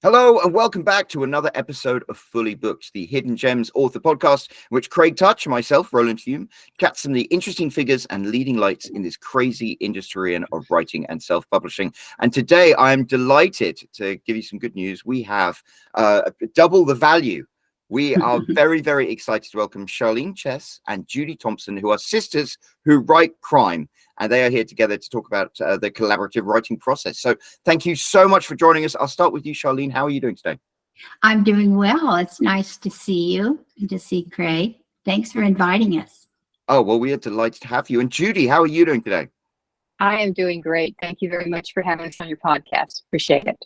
Hello and welcome back to another episode of Fully Booked, the Hidden Gems author podcast, in which Craig Touch and myself, Roland Hume, chat some of the interesting figures and leading lights in this crazy industry of writing and self-publishing. And today I'm delighted to give you some good news. We have double the value. We are very, very excited to welcome Charlene, Tess, and Judi Thompson, who are sisters who write crime. And they are here together to talk about the collaborative writing process. So thank you so much for joining us. I'll start with you, Charlene. How are you doing today? I'm doing well. It's nice to see you and to see Craig. Thanks for inviting us. Oh, well, we are delighted to have you. And Judi, how are you doing today? I am doing great. Thank you very much for having us on your podcast. Appreciate it.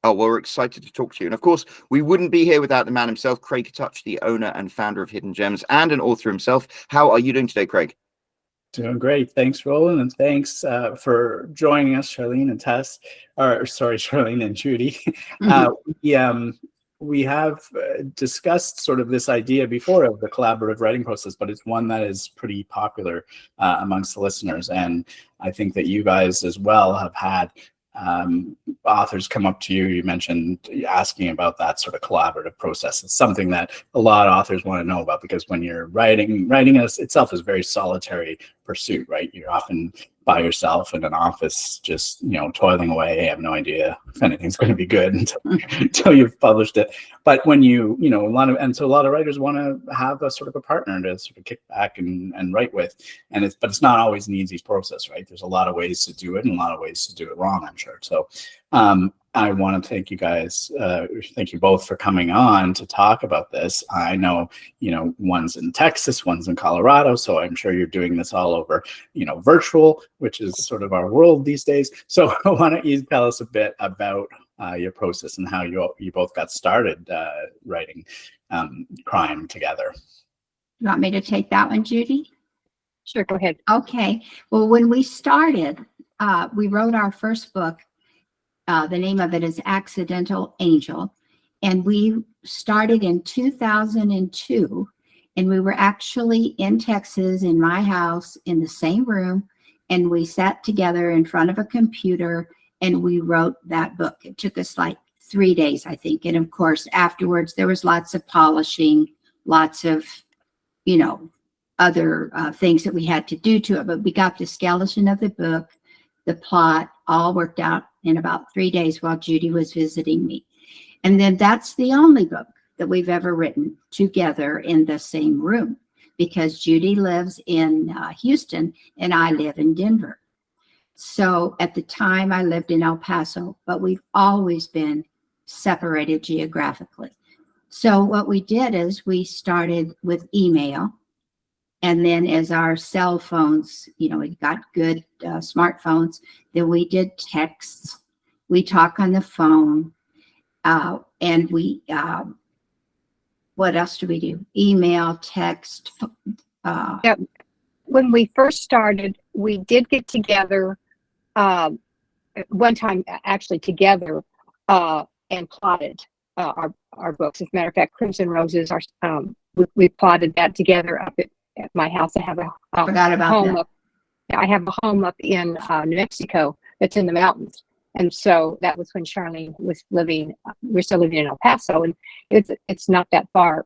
Oh, well, we're excited to talk to you. And of course, we wouldn't be here without the man himself, Craig Touch, the owner and founder of Hidden Gems and an author himself. How are you doing today, Craig? Doing great. Thanks, Roland, and thanks for joining us, Charlene and Tess. Charlene and Judi. We have discussed sort of this idea before of the collaborative writing process, but it's one that is pretty popular amongst the listeners. And I think that you guys as well have had authors come up to you. You mentioned asking about that sort of collaborative process. It's something that a lot of authors want to know about, because when you're writing itself is a very solitary pursuit, right? You're often by yourself in an office, just, toiling away. I have no idea if anything's going to be good until you've published it. But when a lot of writers want to have a sort of a partner to sort of kick back and write with. But it's not always an easy process, right? There's a lot of ways to do it and a lot of ways to do it wrong, I'm sure. So I want to thank you guys. Thank you both for coming on to talk about this. I know, one's in Texas, one's in Colorado, so I'm sure you're doing this all over, virtual, which is sort of our world these days. So why don't you tell us a bit about your process and how you both got started writing crime together? You want me to take that one, Judi? Sure, go ahead. Okay. Well, when we started, we wrote our first book. The name of it is Accidental Angel. And we started in 2002. And we were actually in Texas, in my house, in the same room. And we sat together in front of a computer and we wrote that book. It took us like 3 days, I think. And of course, afterwards, there was lots of polishing, lots of, other things that we had to do to it. But we got the skeleton of the book, the plot, all worked out in about 3 days while Judi was visiting me. And then that's the only book that we've ever written together in the same room, because Judi lives in Houston and I live in Denver. So at the time I lived in El Paso, but we've always been separated geographically. So what we did is we started with email. And then as our cell phones, we got good smartphones, then we did texts. We talk on the phone. And we, what else do we do? Email, text. When we first started, we did get together one time, actually together, and plotted our books. As a matter of fact, Crimson Roses, we plotted that together up at my house. I have a home up in New Mexico that's in the mountains. And so that was when Charlene was living. We're still living in El Paso, and it's not that far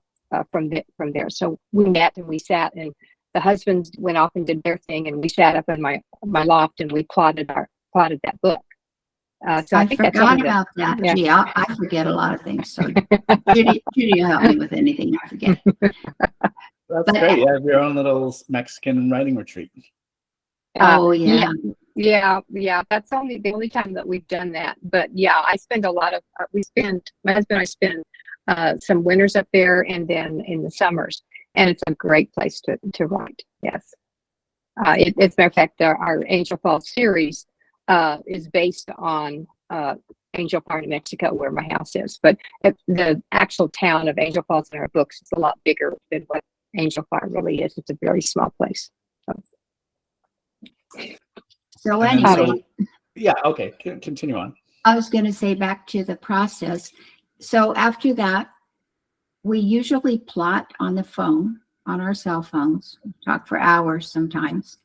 from there. So we met and we sat, and the husbands went off and did their thing, and we sat up in my loft and we plotted that book. So I think forgot about that. Yeah. Gee, I forget a lot of things. So Judi will help me with anything I forget. That's great. You have your own little Mexican writing retreat. Oh yeah. Yeah. That's the only time that we've done that. But yeah, I spend a lot of. My husband and I spend some winters up there, and then in the summers, and it's a great place to write. Yes. As a matter of fact, our Angel Falls series is based on Angel Falls, New Mexico, where my house is. But the actual town of Angel Falls in our books is a lot bigger than what Angel Falls really is. It's a very small place. So anyway. Yeah, okay, continue on. I was going to say, back to the process. So after that, we usually plot on the phone, on our cell phones, talk for hours sometimes.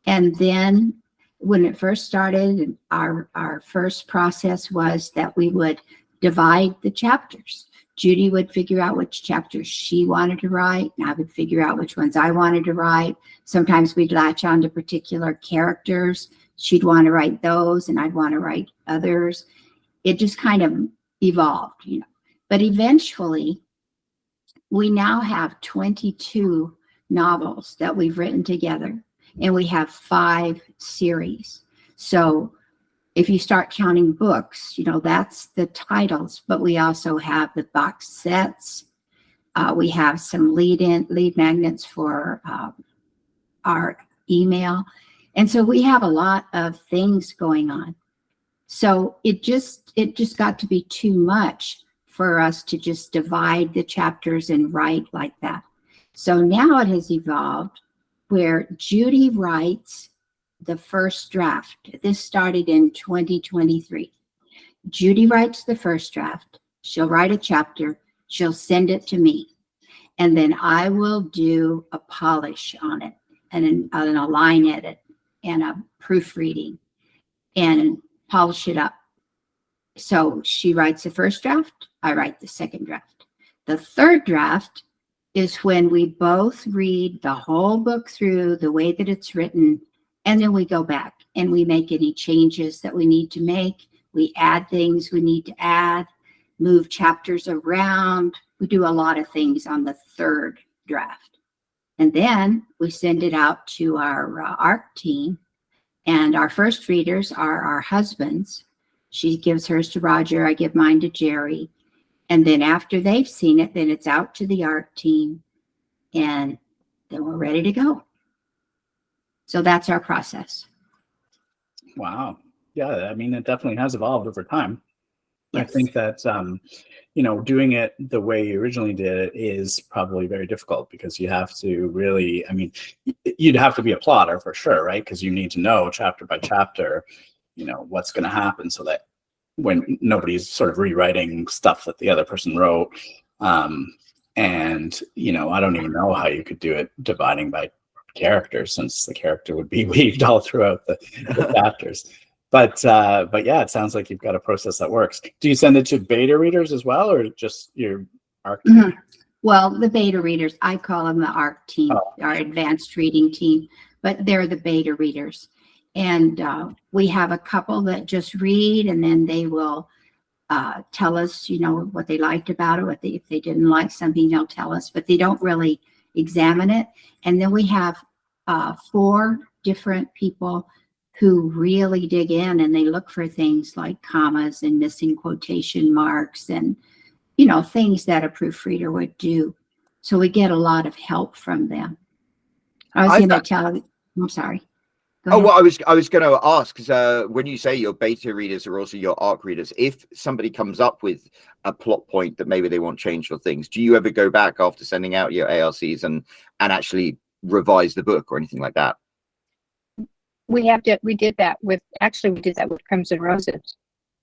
And then when it first started, our first process was that we would divide the chapters. Judi would figure out which chapters she wanted to write, and I would figure out which ones I wanted to write. Sometimes we'd latch on to particular characters. She'd want to write those, and I'd want to write others. It just kind of evolved, you know. But eventually, we now have 22 novels that we've written together, and we have 5 series. So if you start counting books, you know, that's the titles, but we also have the box sets. We have some lead magnets for our email. And so we have a lot of things going on. So it just got to be too much for us to just divide the chapters and write like that. So now it has evolved where Judi writes the first draft. This started in 2023. Judi writes the first draft. She'll write a chapter. She'll send it to me. And then I will do a polish on it and a line edit and a proofreading and polish it up. So she writes the first draft. I write the second draft. The third draft is when we both read the whole book through the way that it's written, and then we go back and we make any changes that we need to make. We add things we need to add, move chapters around. We do a lot of things on the third draft. And then we send it out to our ARC team, and our first readers are our husbands. She gives hers to Roger. I give mine to Jerry. And then after they've seen it, then it's out to the art team, and then we're ready to go. So that's our process. Wow. Yeah, I mean, it definitely has evolved over time. Yes. I think that, you know, doing it the way you originally did it is probably very difficult because you have to really, I mean, you'd have to be a plotter for sure, right? Because you need to know chapter by chapter, you know, what's going to happen so that when nobody's sort of rewriting stuff that the other person wrote. And, you know, I don't even know how you could do it dividing by characters, since the character would be weaved all throughout the chapters. But yeah, it sounds like you've got a process that works. Do you send it to beta readers as well, or just your ARC team? Mm-hmm. Well, the beta readers, I call them the ARC team, our advanced reading team, but they're the beta readers. And we have a couple that just read, and then they will tell us, you know, what they liked about it. If they didn't like something, they'll tell us, but they don't really examine it. And then we have 4 different people who really dig in, and they look for things like commas and missing quotation marks and, you know, things that a proofreader would do. So we get a lot of help from them. I was going to tell you, I'm sorry. Oh, well, I was going to ask, because when you say your beta readers are also your ARC readers, if somebody comes up with a plot point that maybe they want changed or things, do you ever go back after sending out your ARCs and actually revise the book or anything like that? We did that with Crimson Roses,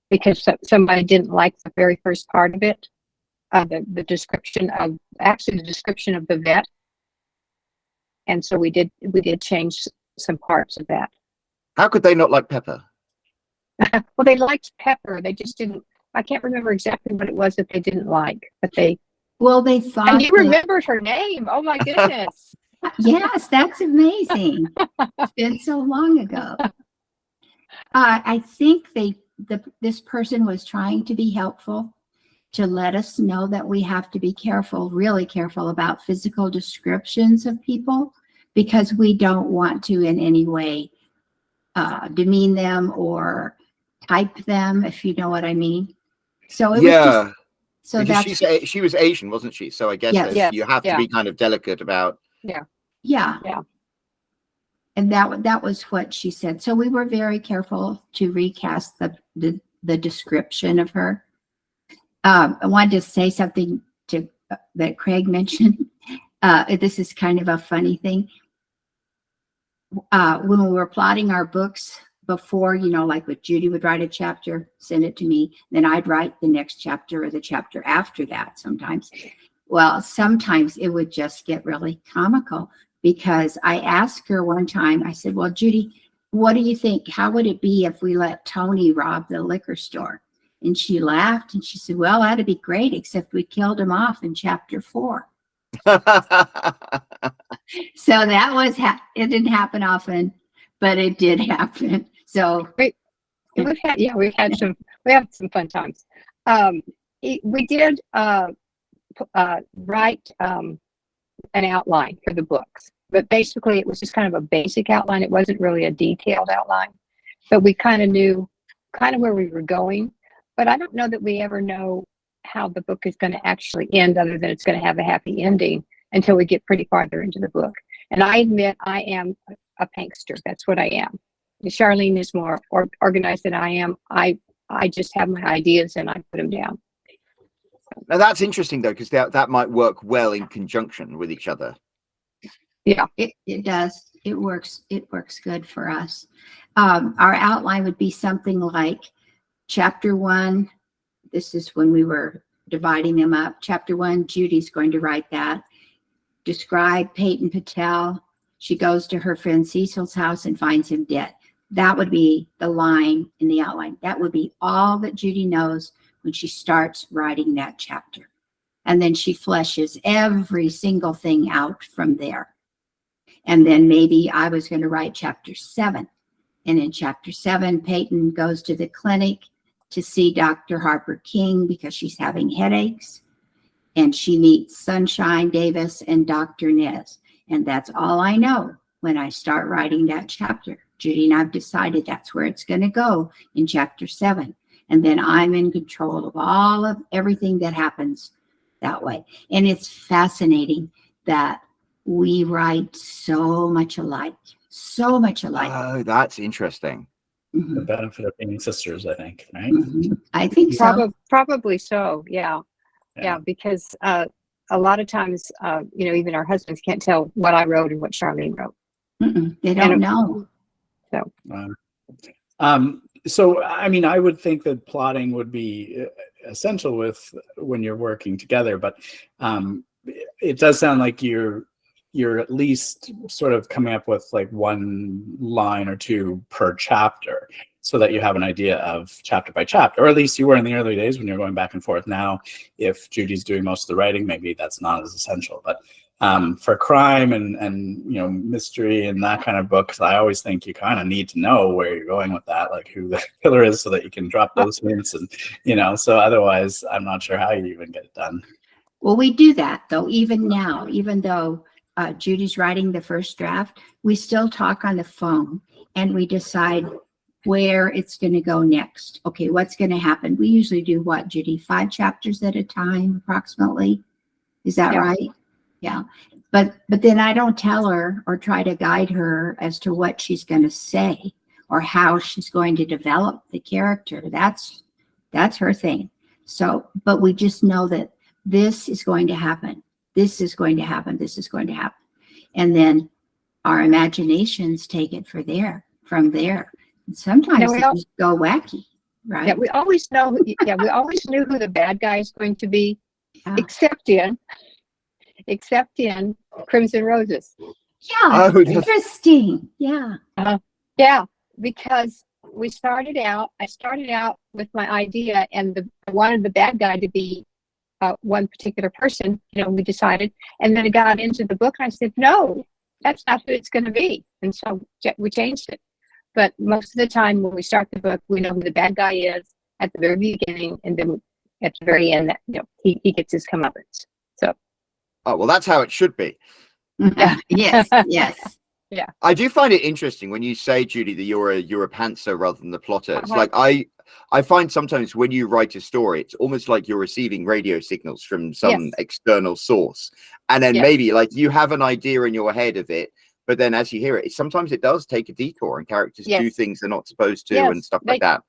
because somebody didn't like the very first part of it, the description of the vet, and so we did change some parts of that. How could they not like Pepper? Well, they liked Pepper. They just didn't. I can't remember exactly what it was that they didn't like, but they thought. And you remembered her name. Oh my goodness. Yes, that's amazing. It's been so long ago. I think this person was trying to be helpful, to let us know that we have to be careful, really careful about physical descriptions of people, because we don't want to in any way demean them or type them, if you know what I mean. So it was just, so because that's, she was Asian, wasn't she? So I guess you have to be kind of delicate about. Yeah. And that was what she said. So we were very careful to recast the description of her. I wanted to say something that Craig mentioned. This is kind of a funny thing. When we were plotting our books before, you know, like with Judi would write a chapter, send it to me, then I'd write the next chapter or the chapter after that sometimes. Well, sometimes it would just get really comical, because I asked her one time, I said, well, Judi, what do you think? How would it be if we let Tony rob the liquor store? And she laughed and she said, well, that'd be great, except we killed him off in chapter 4. So that was, it didn't happen often, but it did happen. So we had some fun times. We did write an outline for the books, but basically it was just kind of a basic outline. It wasn't really a detailed outline, but we kind of knew where we were going. But I don't know that we ever know how the book is going to actually end, other than it's going to have a happy ending, until we get pretty farther into the book. And I admit I am a prankster. That's what I am. Charlene is more organized than I am. I just have my ideas and I put them down. Now that's interesting though, because that might work well in conjunction with each other. Yeah, it does. It works good for us. Our outline would be something like chapter 1. This is when we were dividing them up. Chapter 1, Judy's going to write that. Describe Peyton Patel. She goes to her friend Cecil's house and finds him dead. That would be the line in the outline. That would be all that Judi knows when she starts writing that chapter. And then she fleshes every single thing out from there. And then maybe I was going to write chapter 7. And in chapter 7, Peyton goes to the clinic to see Dr. Harper King because she's having headaches. And she meets Sunshine Davis and Dr. Nez. And that's all I know when I start writing that chapter. Judi and I've decided that's where it's going to go in chapter 7. And then I'm in control of all of everything that happens that way. And it's fascinating that we write so much alike. So much alike. Oh, that's interesting. Mm-hmm. The benefit of being sisters, I think, right? Mm-hmm. I think so. Probably so. Yeah. Because a lot of times, even our husbands can't tell what I wrote and what Charlene wrote. They don't know. So, I mean, I would think that plotting would be essential when you're working together, but it does sound like you're at least sort of coming up with like one line or two per chapter, so that you have an idea of chapter by chapter, or at least you were in the early days when you're going back and forth. Now, if Judy's doing most of the writing, maybe that's not as essential. But for crime and mystery and that kind of books, I always think you kind of need to know where you're going with that, like who the killer is, so that you can drop those hints. And so otherwise, I'm not sure how you even get it done. Well, we do that though. Even now, even though Judy's writing the first draft, we still talk on the phone and we decide where it's going to go next. Okay, what's going to happen? We usually do what, Judi? 5 chapters at a time, approximately. Is that right? Yeah. But then I don't tell her or try to guide her as to what she's going to say or how she's going to develop the character. That's her thing. So, but we just know that this is going to happen. This is going to happen. This is going to happen. And then our imaginations take it from there. And sometimes they just go wacky, right? Yeah, we always know. We always knew who the bad guy is going to be, except in Crimson Roses. Yeah, interesting. Yeah. Because I started out with my idea, and I wanted the bad guy to be one particular person, we decided, and then it got into the book and I said, no, that's not who it's going to be. And so we changed it. But most of the time when we start the book, we know who the bad guy is at the very beginning, and then at the very end, he gets his comeuppance. So. Oh, well, that's how it should be. Yes. Yeah. I do find it interesting when you say, Judi, that you're a pantser rather than the plotter. It's like I find sometimes when you write a story, it's almost like you're receiving radio signals from some external source. And then maybe like you have an idea in your head of it, but then as you hear it, sometimes it does take a detour and characters do things they're not supposed to and stuff like that.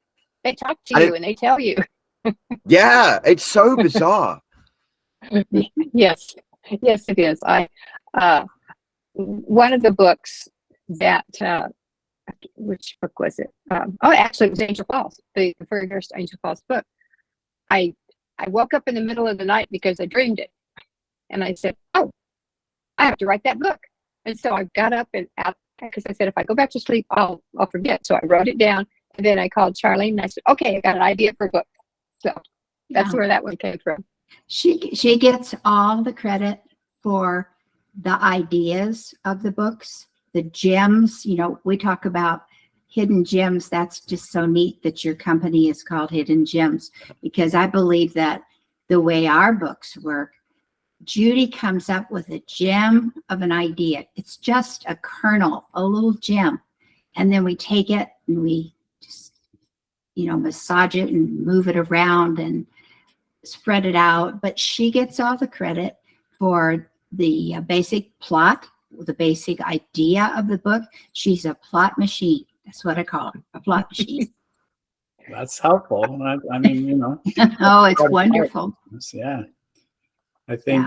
They talk to you and they tell you. Yeah, it's so bizarre. Yes, it is. One of the books that, which book was it? Actually, it was Angel Falls, the very first Angel Falls book. I woke up in the middle of the night because I dreamed it. And I said, I have to write that book. And so I got up and out, because I said, if I go back to sleep, I'll forget. So I wrote it down. And then I called Charlene and I said, okay, I got an idea for a book. So that's Yeah. where that one came from. She gets all the credit for the ideas of the books, the gems. You know, we talk about hidden gems. That's just so neat that your company is called Hidden Gems, because I believe that the way our books work, Judi comes up with a gem of an idea. It's just a kernel, a little gem. And then we take it and we just, you know, massage it and move it around and spread it out. But she gets all the credit for the basic plot, the basic idea of the book. She's a plot machine. That's what I call her, a plot machine. That's helpful. I mean, you know. Oh, it's wonderful. Yeah. I think,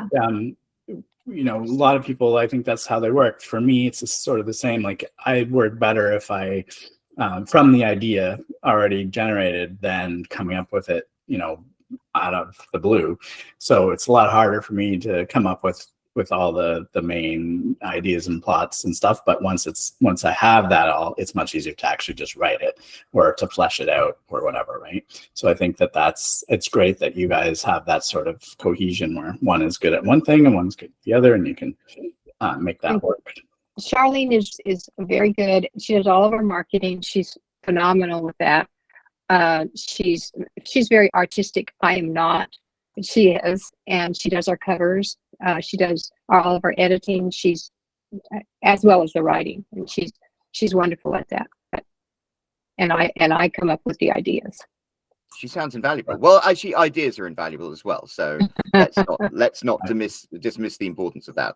you know, a lot of people, I think that's how they work. For me, it's just sort of the same. Like, I work better if I, from the idea already generated, than coming up with it, you know, out of the blue. So it's a lot harder for me to come up with all the main ideas and plots and stuff. But once I have that all, it's much easier to actually just write it or to flesh it out or whatever, right? So I think it's great that you guys have that sort of cohesion where one is good at one thing and one's good at the other, and you can make that work. Charlene is very good. She does all of our marketing. She's phenomenal with that. She's very artistic. I am not. She is, and she does our covers. She does all of our editing. She's, as well as the writing, and she's wonderful at that. And I come up with the ideas. She sounds invaluable. Well, actually, ideas are invaluable as well. So let's not dismiss the importance of that.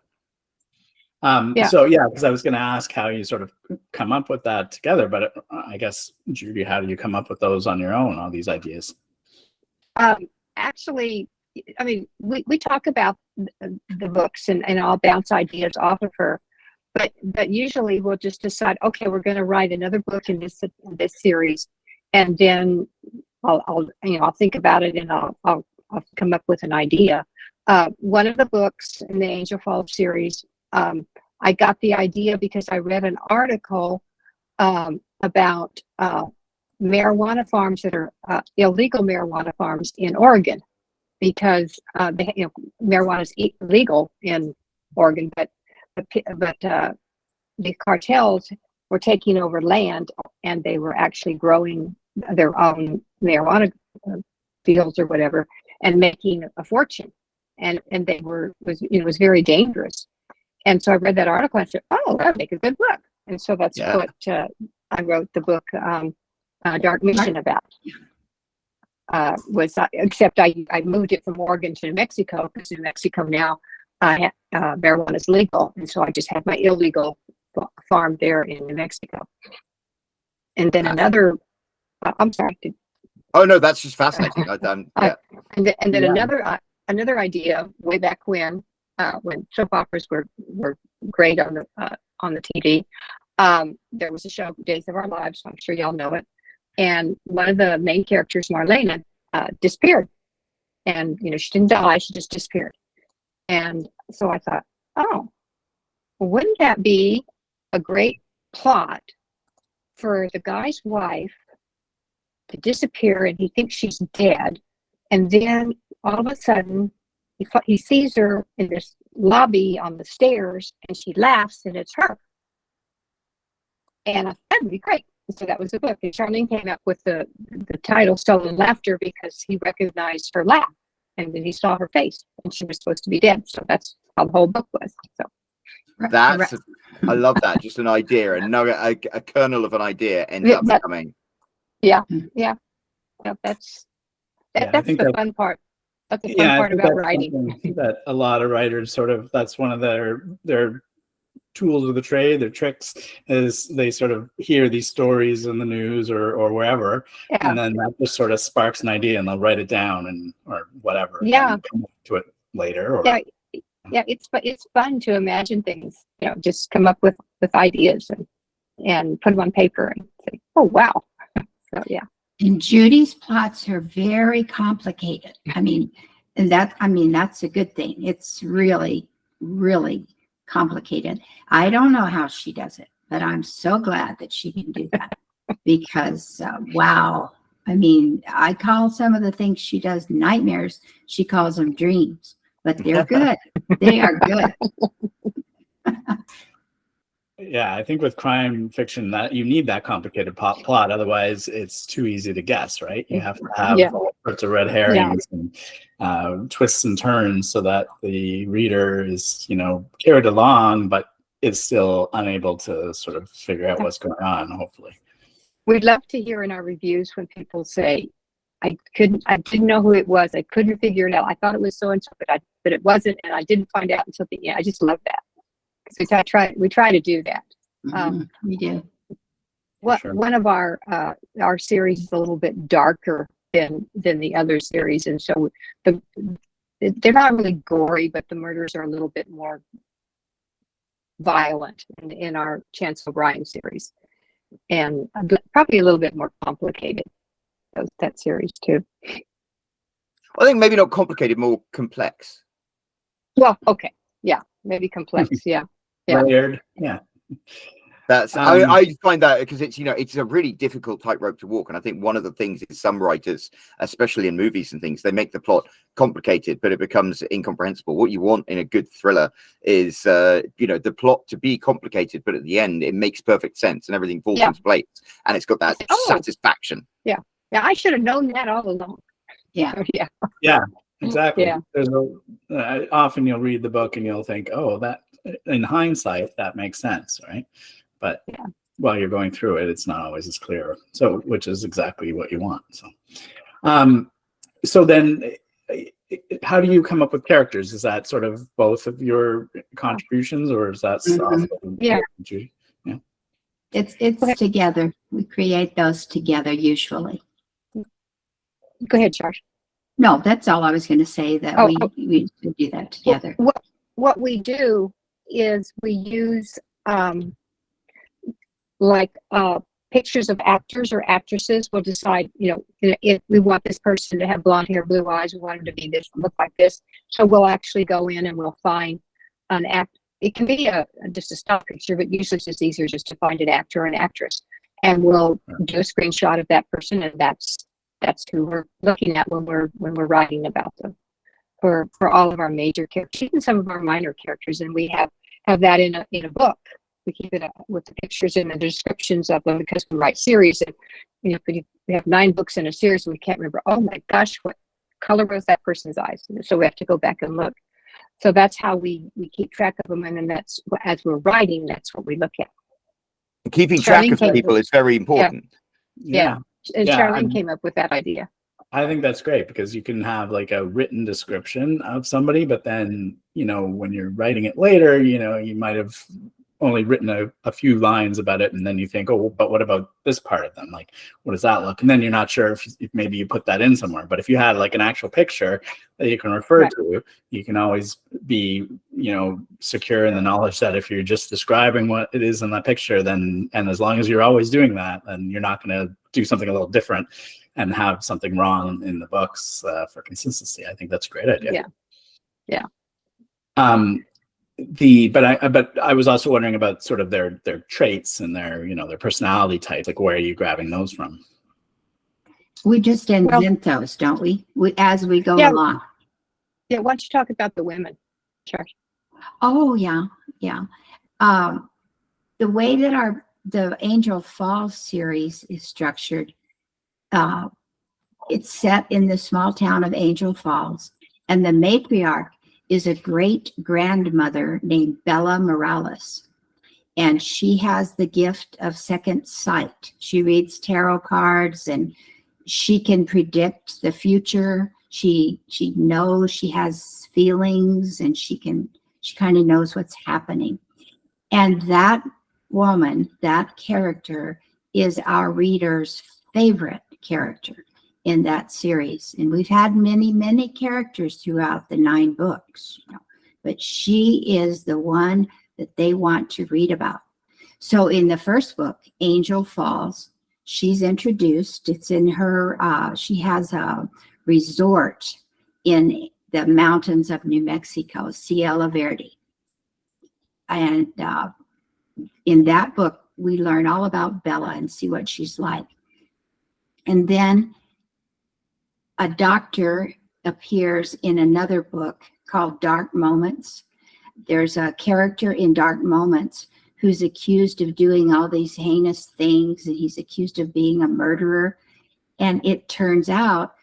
So yeah, because I was going to ask how you sort of come up with that together, but I guess, Judi, how do you come up with those on your own, all these ideas? Actually, I mean, we talk about the books and I'll bounce ideas off of her, but usually we'll just decide, okay, we're going to write another book in this series, and then I'll think about it and I'll come up with an idea. One of the books in the Angel Fall series, I got the idea because I read an article about marijuana farms that are illegal marijuana farms in Oregon, because marijuana is illegal in Oregon, but the cartels were taking over land and they were actually growing their own marijuana fields or whatever and making a fortune, and they was very dangerous. And so I read that article and I said, oh, that'd make a good book. And so that's what I wrote the book Dark Mission about. Except I moved it from Oregon to New Mexico, because New Mexico now marijuana is legal, and so I just had my illegal farm there in New Mexico. And then another, I'm sorry. Oh no, that's just fascinating. And then another idea way back when soap operas were great on the TV. There was a show, Days of Our Lives. I'm sure y'all know it. And one of the main characters, Marlena, disappeared. And, she didn't die, she just disappeared. And so I thought, oh, wouldn't that be a great plot for the guy's wife to disappear and he thinks she's dead. And then all of a sudden, he sees her in this lobby on the stairs and she laughs and it's her. And I thought, that'd be great. So that was the book. And Charlene came up with the title Stolen Laughter because he recognized her laugh, and then he saw her face and she was supposed to be dead. So that's how the whole book was. So I love that. Just an idea, a kernel of an idea ends up becoming. Yeah. That's the fun part. That's the fun part about writing. That a lot of writers sort of, that's one of their tools of the trade, their tricks, is they sort of hear these stories in the news or wherever, and then that just sort of sparks an idea and they'll write it down or whatever. Yeah. And come to it later. It's fun to imagine things. Just come up with ideas and put them on paper and say, oh wow. So yeah. And Judi's plots are very complicated. That's a good thing. It's really, really complicated. I don't know how she does it, but I'm so glad that she can do that because wow, I mean, I call some of the things she does nightmares. She calls them dreams, but they're good. They are good. Yeah, I think with crime fiction that you need that complicated plot. Otherwise, it's too easy to guess, right? You have to have Yeah. all sorts of red herrings and twists and turns so that the reader is, carried along, but is still unable to sort of figure out what's going on, hopefully. We'd love to hear in our reviews when people say, I didn't know who it was. I couldn't figure it out. I thought it was so-and-so, but it wasn't. And I didn't find out until the end. I just love that. Because we try to do that. We do. One of our series is a little bit darker than the other series. And so they're not really gory, but the murders are a little bit more violent in our Chance O'Brien series. And probably a little bit more complicated, that series too. I think maybe not complicated, more complex. Well, okay. Yeah, maybe complex. Yeah. Layered. Yeah. That's I find that because it's a really difficult tightrope to walk, and I think one of the things is some writers, especially in movies and things, they make the plot complicated, but it becomes incomprehensible. What you want in a good thriller is the plot to be complicated, but at the end it makes perfect sense and everything falls into place, and it's got that satisfaction. Yeah, I should have known that all along. Yeah, exactly. Yeah. There's often you'll read the book and you'll think, oh, that in hindsight that makes sense, right? But while you're going through it, it's not always as clear. So, which is exactly what you want. So then, how do you come up with characters? Is that sort of both of your contributions, or is that Judi? Yeah, it's together. We create those together usually. Go ahead, Charles. No, that's all I was going to say. That we do that together. What we do is we use pictures of actors or actresses. We'll decide, if we want this person to have blonde hair, blue eyes, we want them to be this, look like this. So we'll actually go in and we'll find an act. It can be just a stock picture, but usually it's just easier just to find an actor or an actress, and we'll do a screenshot of that person, and that's who we're looking at when we're writing about them. For all of our major characters, even some of our minor characters, and we have that in a book. We keep it with the pictures and the descriptions of them because we write series, and if we have 9 books in a series and we can't remember, oh my gosh, what color was that person's eyes? And so we have to go back and look. So that's how we keep track of them, and then that's as we're writing, that's what we look at. Keeping track of people is very important. Yeah. And Charlene came up with that idea. I think that's great because you can have like a written description of somebody, but then, when you're writing it later, you might have only written a few lines about it, and then you think, oh, but what about this part of them? Like, what does that look? And then you're not sure if maybe you put that in somewhere. But if you had like an actual picture that you can refer to, you can always be, secure in the knowledge that if you're just describing what it is in that picture, and as long as you're always doing that, then you're not going to do something a little different and have something wrong in the books for consistency. I think that's a great idea. Yeah. But I was also wondering about sort of their traits and their personality types. Like, where are you grabbing those from? We just invent those, don't we? As we go along. Yeah. Why don't you talk about the women, Charles? Oh yeah. The way that the Angel Falls series is structured, it's set in the small town of Angel Falls, and the matriarch is a great grandmother named Bella Morales, and she has the gift of second sight. She reads tarot cards and she can predict the future. She knows, she has feelings, and she kind of knows what's happening. And that woman, that character, is our reader's favorite character in that series. And we've had many, many characters throughout the 9 books, but she is the one that they want to read about. So in the first book, Angel Falls, she's introduced. It's in her, she has a resort in the mountains of New Mexico, Sierra Verde. And in that book, we learn all about Bella and see what she's like. And then a doctor appears in another book called Dark Moments. There's a character in Dark Moments who's accused of doing all these heinous things, and he's accused of being a murderer. And it turns out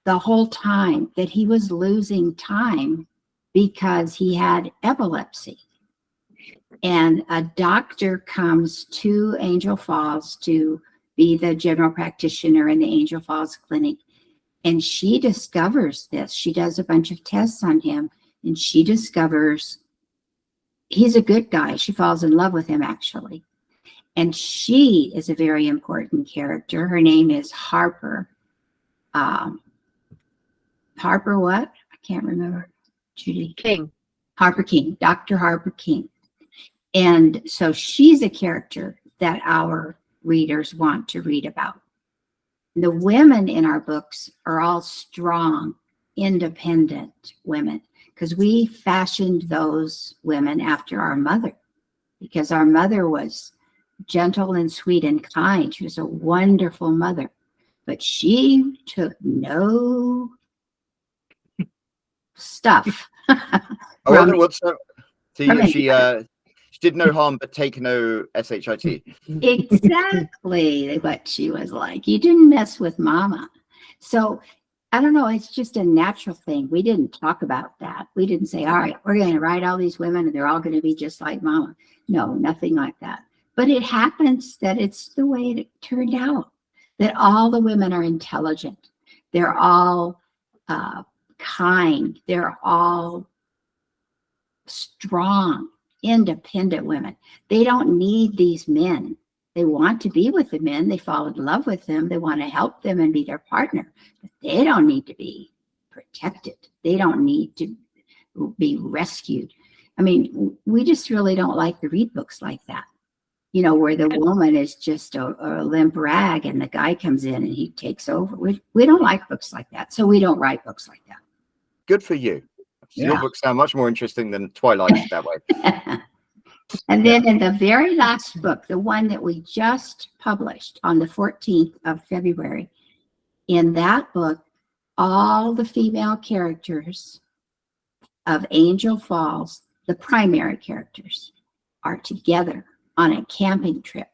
the whole time that he was losing time because he had epilepsy. And a doctor comes to Angel Falls to be the general practitioner in the Angel Falls clinic. And she discovers this. She does a bunch of tests on him, and she discovers he's a good guy. She falls in love with him, actually. And she is a very important character. Her name is Harper. Harper what? I can't remember. Judi. King. Harper King. Dr. Harper King. And so she's a character that our readers want to read about. The women in our books are all strong, independent women, because we fashioned those women after our mother, because our mother was gentle and sweet and kind. She was a wonderful mother, but she took no stuff. Oh, what's that? She did no harm, but take no shit. Exactly what she was like. You didn't mess with mama. So I don't know. It's just a natural thing. We didn't talk about that. We didn't say, all right, we're going to write all these women and they're all going to be just like mama. No, nothing like that. But it happens that it's the way it turned out, that all the women are intelligent. They're all kind. They're all strong, independent women. They don't need these men. They want to be with the men. They fall in love with them. They want to help them and be their partner. But they don't need to be protected. They don't need to be rescued. I mean, we just really don't like to read books like that, you know, where the woman is just a limp rag and the guy comes in and he takes over. We don't like books like that. So we don't write books like that. Good for you. Your books sound much more interesting than Twilight that way. And then in the very last book, the one that we just published on the 14th of February, in that book, all the female characters of Angel Falls, the primary characters, are together on a camping trip.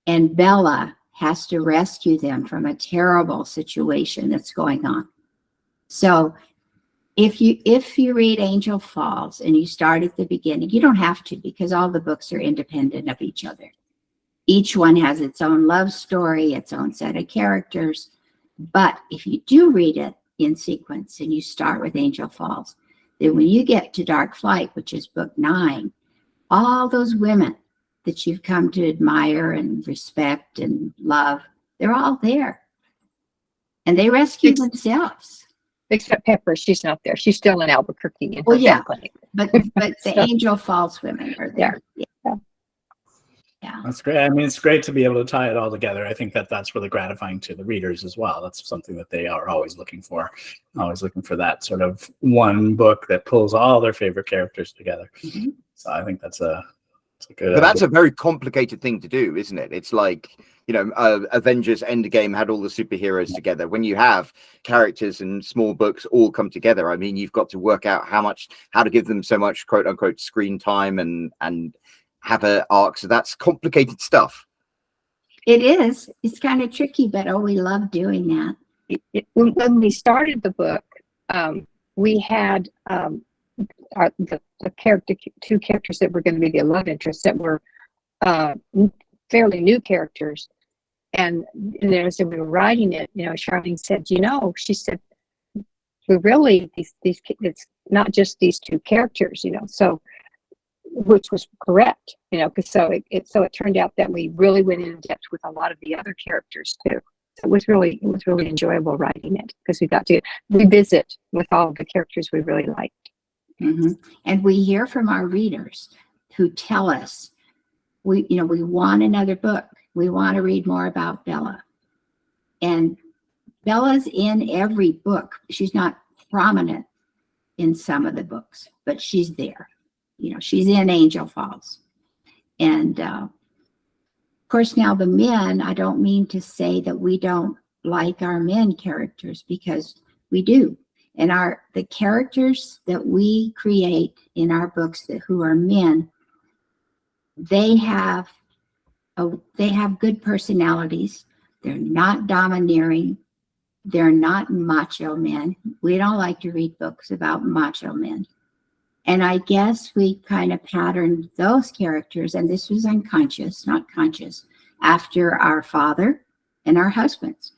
And Bella has to rescue them from a terrible situation that's going on. So if you read Angel Falls and you start at the beginning, you don't have to, because all the books are independent of each other. Each one has its own love story, its own set of characters. But if you do read it in sequence and you start with Angel Falls, then when you get to Dark Flight, which is book 9, all those women that you've come to admire and respect and love, they're all there. And they rescue themselves. Except Pepper, she's not there. She's still in Albuquerque in her clinic. But the Angel Falls women are there. Yeah. That's great. I mean, it's great to be able to tie it all together. I think that's really gratifying to the readers as well. That's something that they are always looking for that sort of one book that pulls all their favorite characters together. Mm-hmm. So I think that's a good. But that's a very complicated thing to do, isn't it? It's like, you know, Avengers Endgame had all the superheroes together. When you have characters and small books all come together, I mean, you've got to work out how to give them so much quote unquote screen time and have an arc. So that's complicated stuff. It is. It's kind of tricky, but we love doing that. When we started the book, we had the two characters that were going to be the love interests that were fairly new characters. And as we were writing it, you know, Charlene said, she said, we really, it's not just these two characters, you know, so, which was correct, you know, because so it turned out that we really went in depth with a lot of the other characters too. So it was really enjoyable writing it, because we got to revisit with all of the characters we really liked. Mm-hmm. And we hear from our readers who tell us, we want another book. We want to read more about Bella. And Bella's in every book. She's not prominent in some of the books, but she's there. You know, she's in Angel Falls. And course, now the men, I don't mean to say that we don't like our men characters, because we do. And the characters that we create in our books who are men, they have good personalities. They're not domineering. They're not macho men. We don't like to read books about macho men. And I guess we kind of patterned those characters, and this was unconscious, not conscious, after our father and our husbands,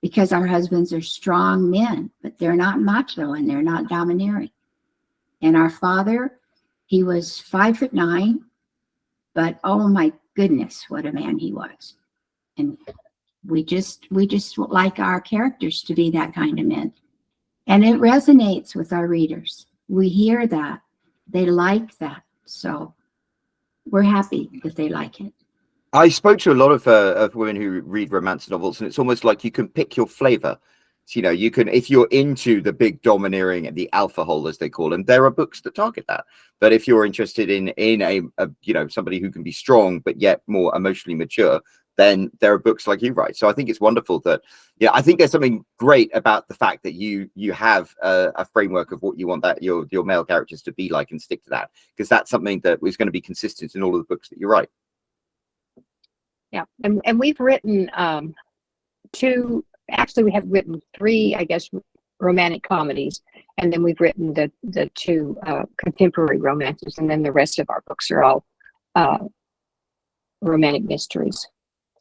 because our husbands are strong men, but they're not macho and they're not domineering. And our father, he was 5'9", but oh my goodness, what a man he was. And we just like our characters to be that kind of men. And it resonates with our readers. We hear that. They like that. So we're happy that they like it. I spoke to a lot of women who read romance novels, and it's almost like you can pick your flavor. So, you know, you can, if you're into the big domineering and the alpha hole, as they call them, there are books that target that. But if you're interested in a you know, somebody who can be strong but yet more emotionally mature, then there are books like you write. So I think it's wonderful that, yeah, I think there's something great about the fact that you have a framework of what you want that your male characters to be like, and stick to that, because that's something that is going to be consistent in all of the books that you write. Yeah, and we've written we have written 3, I guess, romantic comedies, and then we've written the 2 contemporary romances, and then the rest of our books are all romantic mysteries.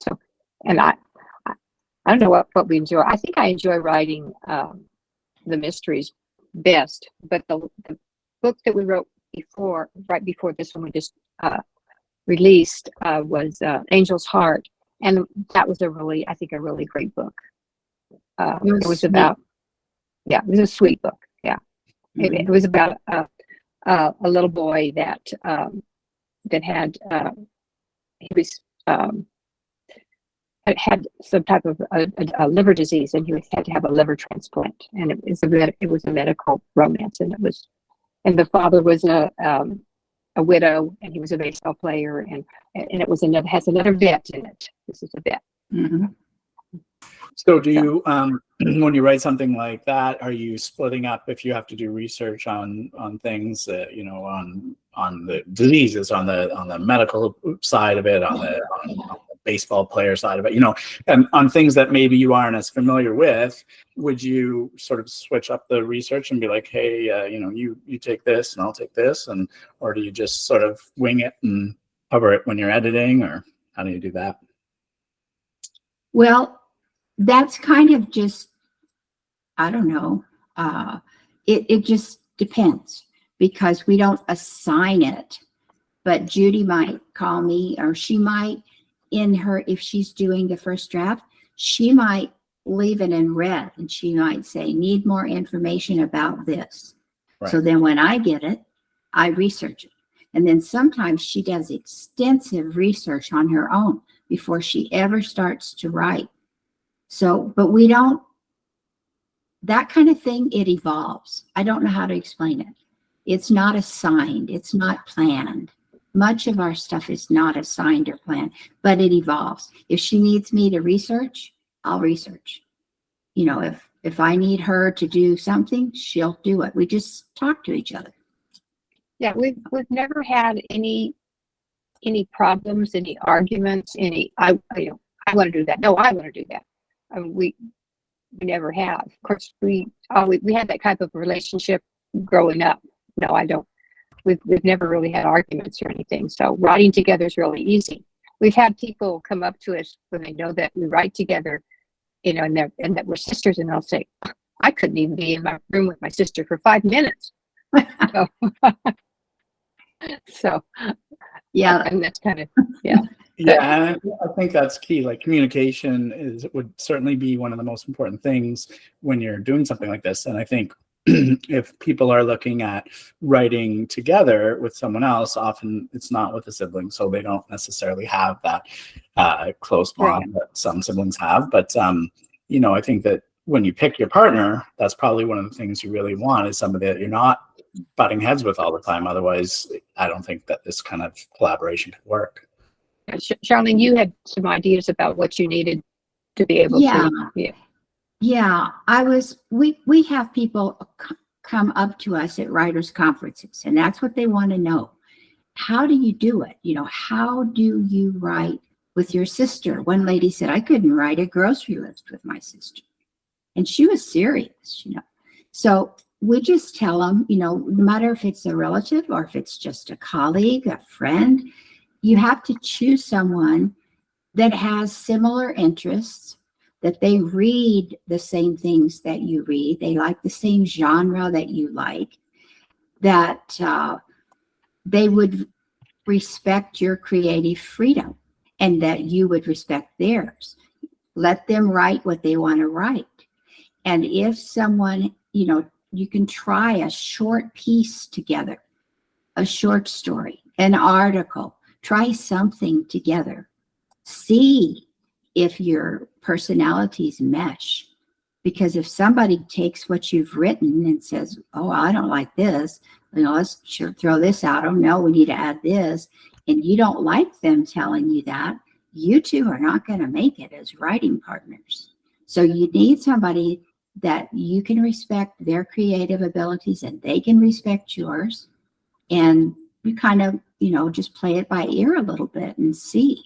So, and I don't know what we enjoy. I think I enjoy writing the mysteries best, but the book that we wrote right before this one we just released was Angel's Heart, and that was a really great book. It was about, it was a sweet book. Yeah, it was about a little boy that had had some type of a liver disease, and he had to have a liver transplant, and it was a medical romance, and the father was a widow, and he was a baseball player, and it has another vet in it. This is a vet. Mm-hmm. So do you, when you write something like that, are you splitting up if you have to do research on things, you know, on the diseases, on the medical side of it, on the baseball player side of it, you know, and on things that maybe you aren't as familiar with, would you sort of switch up the research and be like, hey, you know, you take this and I'll take this, or do you just sort of wing it and cover it when you're editing, or how do you do that? Well, that's kind of just, I don't know. It just depends, because we don't assign it. But Judi might call me, or she might, if she's doing the first draft, she might leave it in red, and she might say, need more information about this. Right. So then when I get it, I research it. And then sometimes she does extensive research on her own before she ever starts to write. So, but we don't, that kind of thing, it evolves. I don't know how to explain it. It's not assigned. It's not planned. Much of our stuff is not assigned or planned, but it evolves. If she needs me to research, I'll research. You know, if I need her to do something, she'll do it. We just talk to each other. Yeah, we've never had any problems, any arguments, I want to do that. No, I want to do that. I mean, we never have. Of course, we had that type of relationship growing up. No, I don't. We've never really had arguments or anything. So writing together is really easy. We've had people come up to us when they know that we write together, you know, and that we're sisters, and they'll say, I couldn't even be in my room with my sister for 5 minutes. So yeah, and that's kind of, yeah. Yeah, I think that's key. Like, communication would certainly be one of the most important things when you're doing something like this. And I think if people are looking at writing together with someone else, often it's not with a sibling, so they don't necessarily have that close bond that some siblings have. But you know, I think that when you pick your partner, that's probably one of the things you really want, is somebody that you're not butting heads with all the time. Otherwise, I don't think that this kind of collaboration could work. Charlene, you had some ideas about what you needed to be able to. Yeah, we have people come up to us at writers' conferences, and that's what they want to know. How do you do it? How do you write with your sister? One lady said, I couldn't write a grocery list with my sister. And she was serious, So we just tell them, no matter if it's a relative or if it's just a colleague, a friend, you have to choose someone that has similar interests, that they read the same things that you read, they like the same genre that you like, that they would respect your creative freedom and that you would respect theirs. Let them write what they want to write. And if someone, you can try a short piece together, a short story, an article, try something together. See if your personalities mesh. Because if somebody takes what you've written and says, oh, I don't like this, let's throw this out. Oh, no, we need to add this. And you don't like them telling you that, you two are not going to make it as writing partners. So you need somebody that you can respect their creative abilities and they can respect yours. And you kind of, just play it by ear a little bit and see.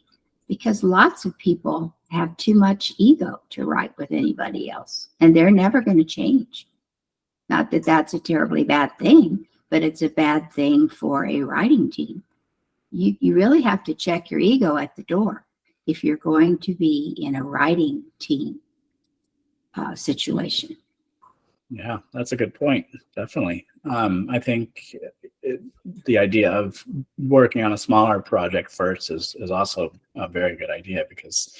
Because lots of people have too much ego to write with anybody else, and they're never going to change. Not that that's a terribly bad thing, but it's a bad thing for a writing team. You really have to check your ego at the door if you're going to be in a writing team situation. Yeah, that's a good point. Definitely. I think the idea of working on a smaller project first is also a very good idea, because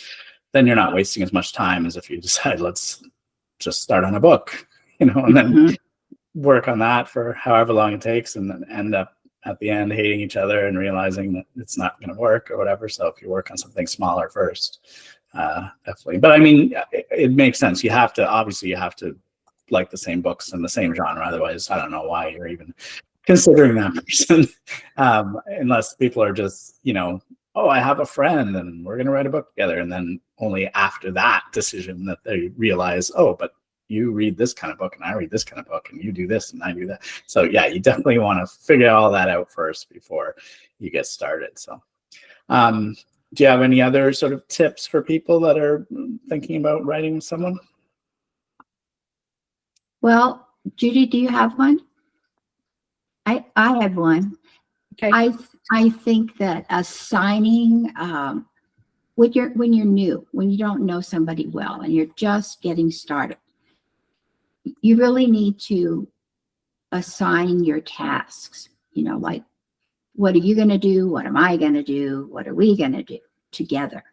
then you're not wasting as much time as if you decide, let's just start on a book, and then work on that for however long it takes, and then end up at the end hating each other and realizing that it's not going to work or whatever. So if you work on something smaller first, definitely. But I mean, it makes sense. You have to like the same books and the same genre. Otherwise, I don't know why you're even considering that person, unless people are just, oh, I have a friend and we're going to write a book together. And then only after that decision that they realize, oh, but you read this kind of book and I read this kind of book and you do this and I do that. So yeah, you definitely want to figure all that out first before you get started. So do you have any other sort of tips for people that are thinking about writing with someone? Well, Judi, do you have one? I have one. Okay. I think that assigning when you're new, when you don't know somebody well and you're just getting started, you really need to assign your tasks. Like, what are you going to do? What am I going to do? What are we going to do together?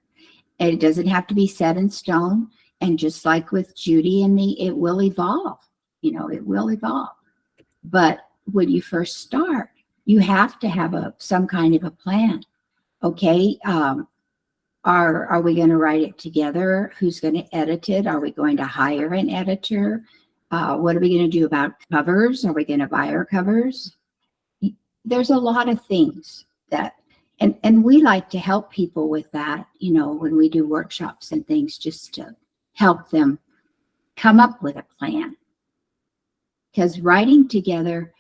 And it doesn't have to be set in stone. And just like with Judi and me, it will evolve. It will evolve. But when you first start, you have to have some kind of a plan. Okay, are we going to write it together? Who's going to edit it? Are we going to hire an editor? What are we going to do about covers? Are we going to buy our covers? There's a lot of things that, and we like to help people with that, when we do workshops and things, just to help them come up with a plan. Because writing together,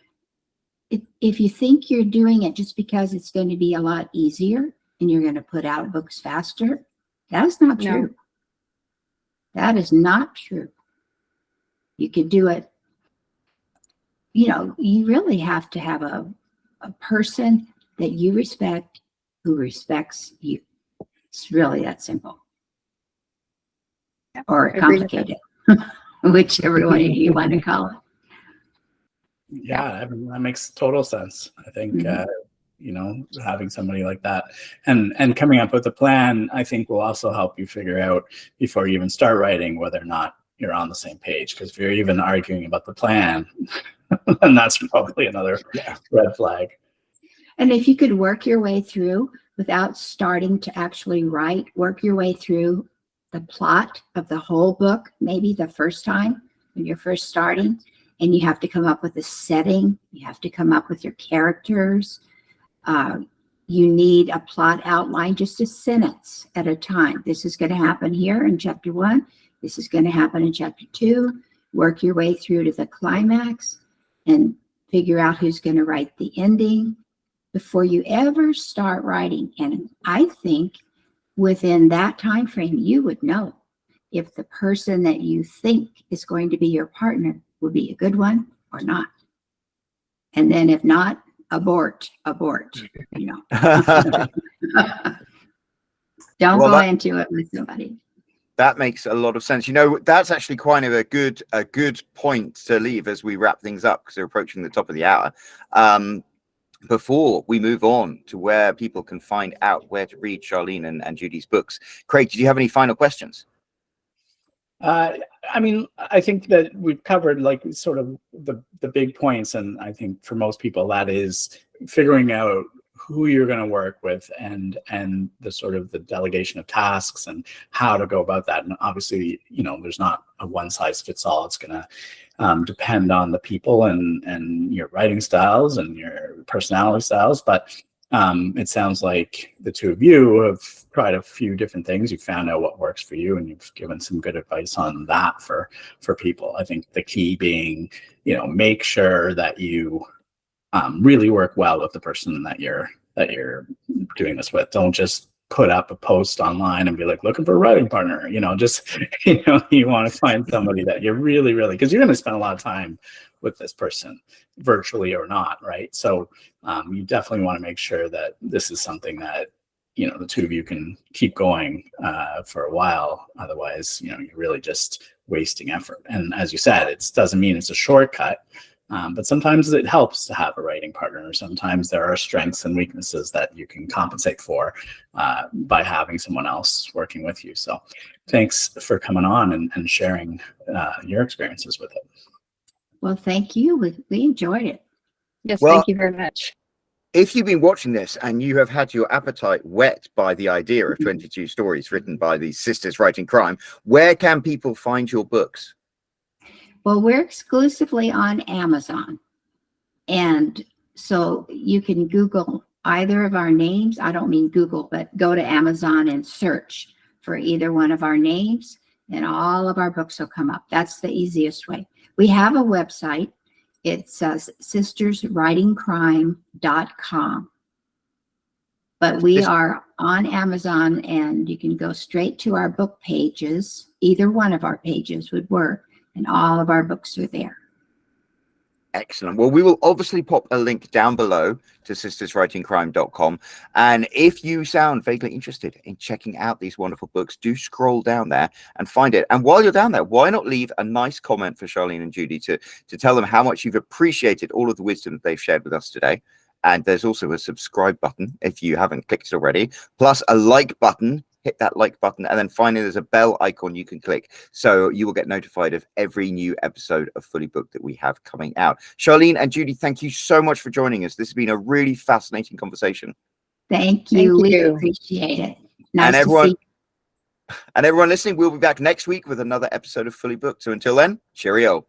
if you think you're doing it just because it's going to be a lot easier and you're going to put out books faster, that's not true. No. That is not true. You could do it. You really have to have a person that you respect who respects you. It's really that simple. Or complicated, whichever one you want to call it. Yeah, that makes total sense. I think, having somebody like that and coming up with a plan, I think will also help you figure out before you even start writing whether or not you're on the same page. Because if you're even arguing about the plan, then that's probably another red flag. And if you could work your way through without starting to actually write, work your way through the plot of the whole book, maybe the first time when you're first starting, and you have to come up with a setting, you have to come up with your characters, you need a plot outline, just a sentence at a time. This is going to happen here in chapter 1. This is going to happen in chapter 2. Work your way through to the climax and figure out who's going to write the ending before you ever start writing. And I think within that time frame, you would know if the person that you think is going to be your partner would be a good one or not. And then if not, abort, you know. Don't go into it with somebody. That makes a lot of sense. You know, that's actually quite a good point to leave as we wrap things up, because we're approaching the top of the hour. Before we move on to where people can find out where to read Charlene and Judi's books, Craig, did you have any final questions? I mean, I think that we've covered like sort of the big points, and I think for most people that is figuring out who you're going to work with and the sort of the delegation of tasks and how to go about that. And obviously, you know, there's not a one size fits all. It's going to depend on the people and your writing styles and your personality styles. But it sounds like the two of you have tried a few different things. You found out what works for you, and you've given some good advice on that for people. I think the key being, you know, make sure that you really work well with the person that you're doing this with. Don't just put up a post online and be like, looking for a writing partner. You know, just, you know, you want to find somebody that you're really, because you're going to spend a lot of time with this person, virtually or not, right? So you definitely want to make sure that this is something that, you know, the two of you can keep going for a while. Otherwise, you know, you're really just wasting effort. And as you said, it doesn't mean it's a shortcut, but sometimes it helps to have a writing partner. Sometimes there are strengths and weaknesses that you can compensate for by having someone else working with you. So thanks for coming on and sharing your experiences with it. Well, thank you. We enjoyed it. Yes, Well, thank you very much. If you've been watching this and you have had your appetite whet by the idea of 22 stories written by these sisters writing crime, where can people find your books? Well, we're exclusively on Amazon. And so you can Google either of our names. I don't mean Google, but go to Amazon and search for either one of our names, and all of our books will come up. That's the easiest way. We have a website. It's sisterswritingcrime.com. But we are on Amazon, and you can go straight to our book pages. Either one of our pages would work, and all of our books are there. Excellent. Well, we will obviously pop a link down below to sisterswritingcrime.com. And if you sound vaguely interested in checking out these wonderful books, do scroll down there and find it. And while you're down there, why not leave a nice comment for Charlene and Judi to tell them how much you've appreciated all of the wisdom that they've shared with us today. And there's also a subscribe button if you haven't clicked it already, plus a like button. Hit that like button, and then finally there's a bell icon you can click, so you will get notified of every new episode of Fully Booked that we have coming out. Charlene and Judi, thank you so much for joining us. This has been a really fascinating conversation. Thank you. We appreciate it. Nice to see you. And everyone listening, we'll be back next week with another episode of Fully Booked. So until then, cheerio.